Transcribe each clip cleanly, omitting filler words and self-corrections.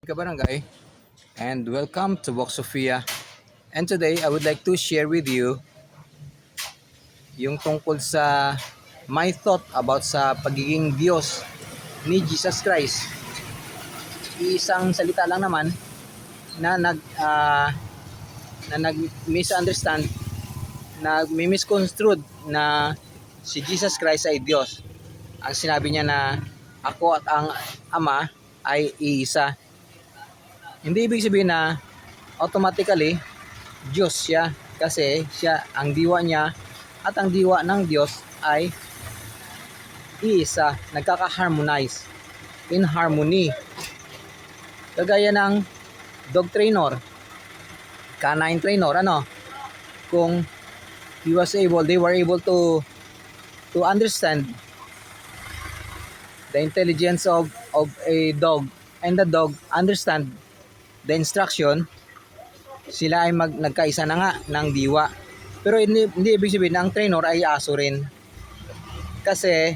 Kabarangay, and welcome to Vox Sofia. And today I would like to share with you yung tungkol sa my thought about sa pagiging Diyos ni Jesus Christ. Isang salita lang naman na nag misunderstand, na misconstrued na si Jesus Christ ay Diyos. Ang sinabi niya na ako at ang Ama ay iisa. Hindi ibig sabihin na automatically Diyos siya, kasi siya ang diwa niya at ang diwa ng Diyos ay iisa, nagkaka-harmonize, in harmony. Kagaya ng dog trainer, canine trainer, kung they were able to understand the intelligence of a dog, and the dog understand the instruction, sila ay nagkaisa na nga ng diwa. Pero hindi ibig sabihin na ang trainer ay aso rin. Kasi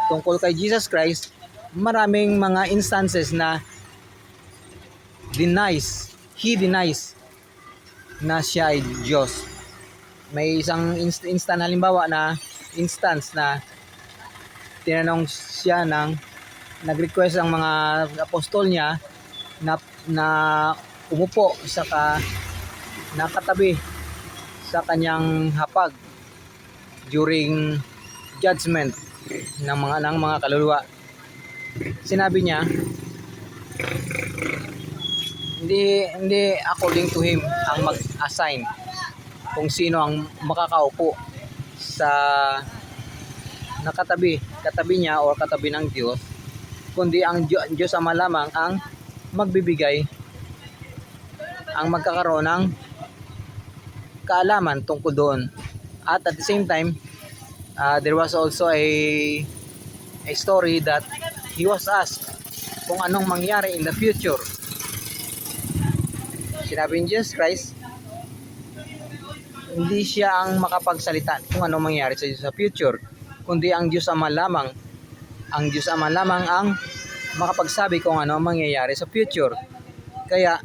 tungkol kay Jesus Christ, maraming mga instances na he denies na siya ay Diyos. May isang instance na tinanong siya nag-request ang mga apostol niya na umupo sa nakatabi sa kanyang hapag during judgment ng mga kaluluwa. Sinabi niya, hindi according to him ang mag-assign kung sino ang makakaupo sa katabi niya o katabi ng Diyos, kundi ang Diyos Ama lamang ang magbibigay, ang magkakaroon ng kaalaman tungkol doon. At the same time, there was also a story that he was asked kung anong mangyari in the future. Sinabi ni Jesus Christ, hindi siya ang makapagsalita kung anong mangyari sa future, kundi ang Diyos Ama lamang. Ang Diyos Ama lamang ang makapagsabi kung ano mangyayari sa future. Kaya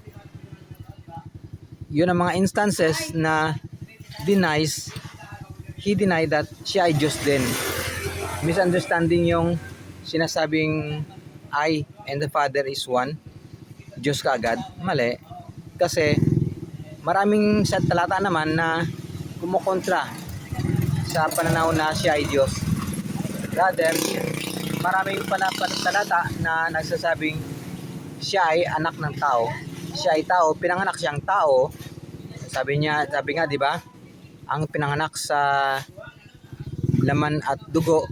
yun ang mga instances na he denied that siya ay Diyos din. Misunderstanding yung sinasabing I and the Father is one, Diyos ka agad. Mali. Kasi maraming sa talata naman na kumukontra sa pananaw na siya ay Diyos. Rather, maraming talata na nagsasabing siya ay anak ng tao. Siya ay tao, pinanganak siyang tao. Sabi nga, di ba? Ang pinanganak sa laman at dugo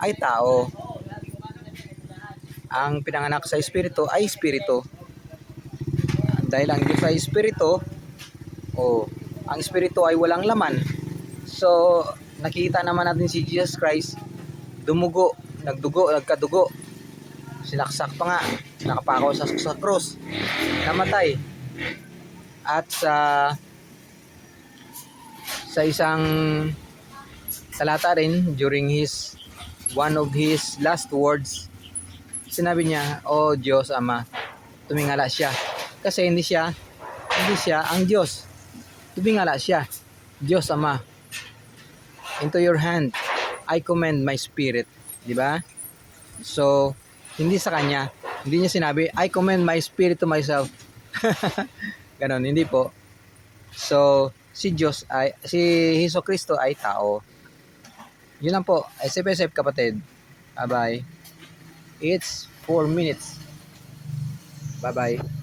ay tao. Ang pinanganak sa espiritu ay espiritu. Dahil ang Diyos ay espiritu, ang espiritu ay walang laman. So, nakita naman natin si Jesus Christ, nagkadugo, sinaksak pa nga, nakapako sa krus, namatay. At sa isang talata rin, during one of his last words, sinabi niya, "O Diyos Ama," tumingala siya. Kasi hindi siya ang Diyos. Tumingala siya, "Diyos Ama, into your hand I commend my spirit." Di ba? So, hindi sa kanya. Hindi niya sinabi, "I commend my spirit to myself." Ganon, hindi po. So, si Jesucristo ay tao. Yun lang po. Safe kapatid. Bye-bye. It's 4 minutes. Bye-bye.